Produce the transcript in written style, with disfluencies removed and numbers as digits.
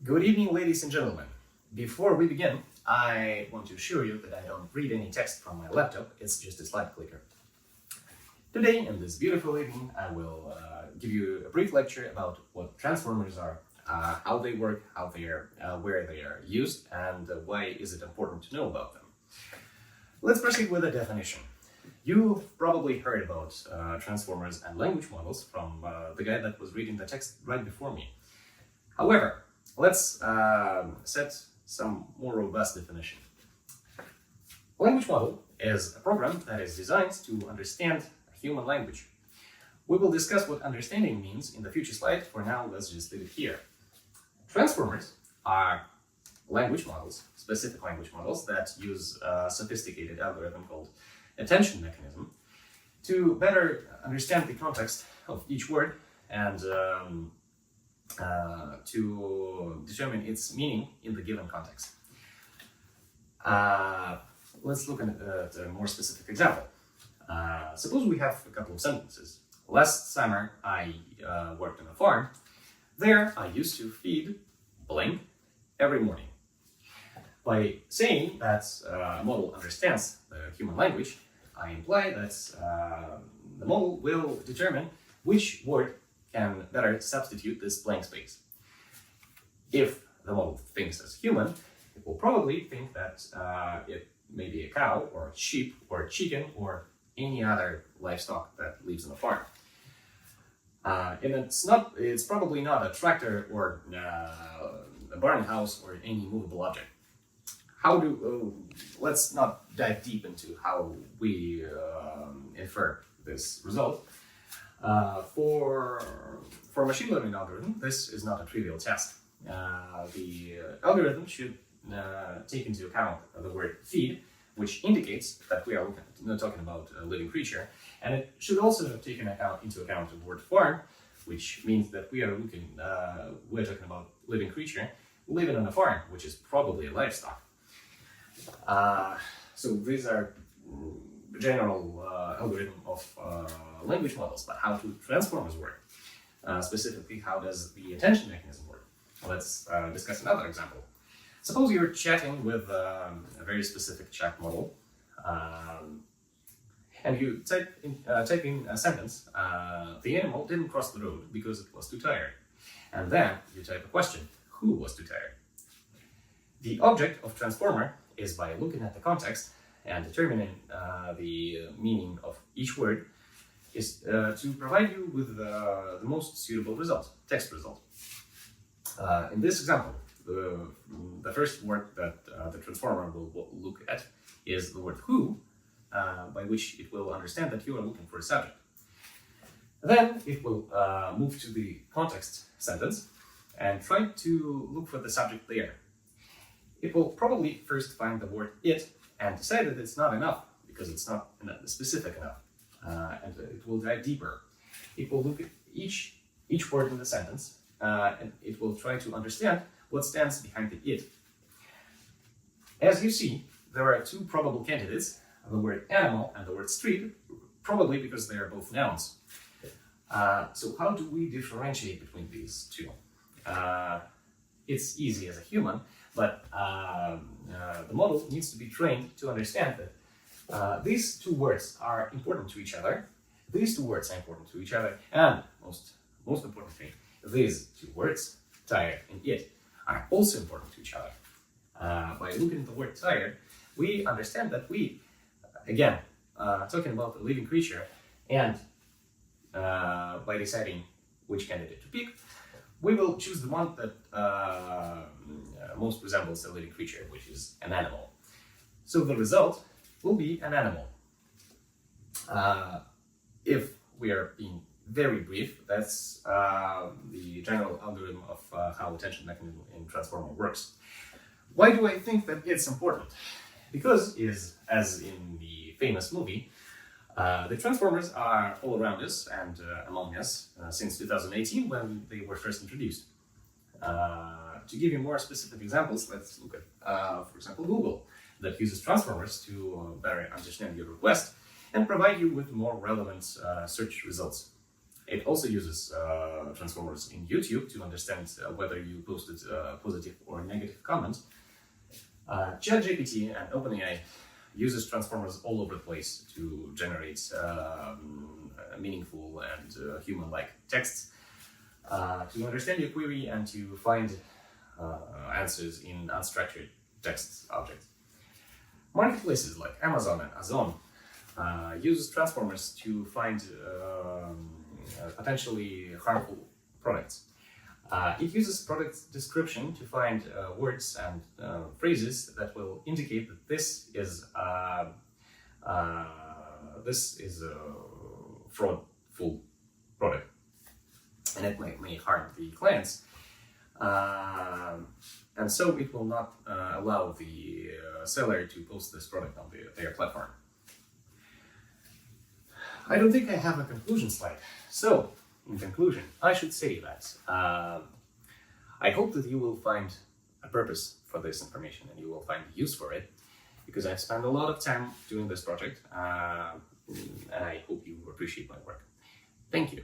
Good evening, ladies and gentlemen. Before we begin, I want to assure you that I don't read any text from my laptop, it's just a slide clicker. Today, in this beautiful evening, I will give you a brief lecture about what transformers are, how they work, where they are used, and why is it important to know about them. Let's proceed with the definition. You've probably heard about transformers and language models from the guy that was reading the text right before me. However, let's set some more robust definition. A language model is a program that is designed to understand human language. We will discuss what understanding means in the future slide. For now, let's just leave it here. Transformers are language models, specific language models that use a sophisticated algorithm called attention mechanism to better understand the context of each word and to determine its meaning in the given context. Let's look at a more specific example. Suppose we have a couple of sentences. Last summer, I worked on a farm. There, I used to feed blank every morning. By saying that a model understands the human language, I imply that the model will determine which word can better substitute this blank space. If the model thinks as human, it will probably think that it may be a cow or a sheep or a chicken or any other livestock that lives on a farm. And it's probably not a tractor or a barn house or any movable object. Let's not dive deep into how we infer this result. For machine learning algorithm, this is not a trivial task. The algorithm should take into account the word feed, which indicates that we are talking about a living creature, and it should also take into account the word farm, which means that we're talking about living creature living on a farm, which is probably a livestock. So these are general algorithm of language models, but how do transformers work? Specifically, how does the attention mechanism work? Let's discuss another example. Suppose you're chatting with a very specific chat model, and you type in a sentence, the animal didn't cross the road because it was too tired. And then you type a question, who was too tired? The object of transformer is by looking at the context and determining the meaning of each word is to provide you with the most suitable result, text result. In this example, the first word that the transformer will look at is the word who, by which it will understand that you are looking for a subject. Then it will move to the context sentence and try to look for the subject there. It will probably first find the word it and decide that it's not enough because it's not specific enough, and it will dive deeper. It will look at each word in the sentence, and it will try to understand what stands behind the it. As you see, there are two probable candidates, the word animal and the word street, probably because they are both nouns. So how do we differentiate between these two? It's easy as a human, but the model needs to be trained to understand that these two words are important to each other. These two words are important to each other, and most importantly, these two words, tired and it, are also important to each other. By looking at the word tired, we understand that we, again, talking about a living creature, and by deciding which candidate to pick, we will choose the one that most resembles a living creature, which is an animal. So the result will be an animal. If we are being very brief, that's the general algorithm of how attention mechanism in transformer works. Why do I think that it's important? Because, as in the famous movie, the transformers are all around us and among us since 2018 when they were first introduced. To give you more specific examples, let's look at, for example, Google, that uses transformers to better understand your request and provide you with more relevant search results. It also uses transformers in YouTube to understand whether you posted a positive or negative comment. ChatGPT and OpenAI uses transformers all over the place to generate meaningful and human-like texts, to understand your query and to find answers in unstructured text objects. Marketplaces like Amazon and Ozon use transformers to find potentially harmful products. It uses product description to find words and phrases that will indicate that this is a fraudful product, and it may harm the clients. And so it will not allow the seller to post this product on their platform. I don't think I have a conclusion slide. So, in conclusion, I should say that I hope that you will find a purpose for this information and you will find use for it, because I've spent a lot of time doing this project, and I hope you appreciate my work. Thank you.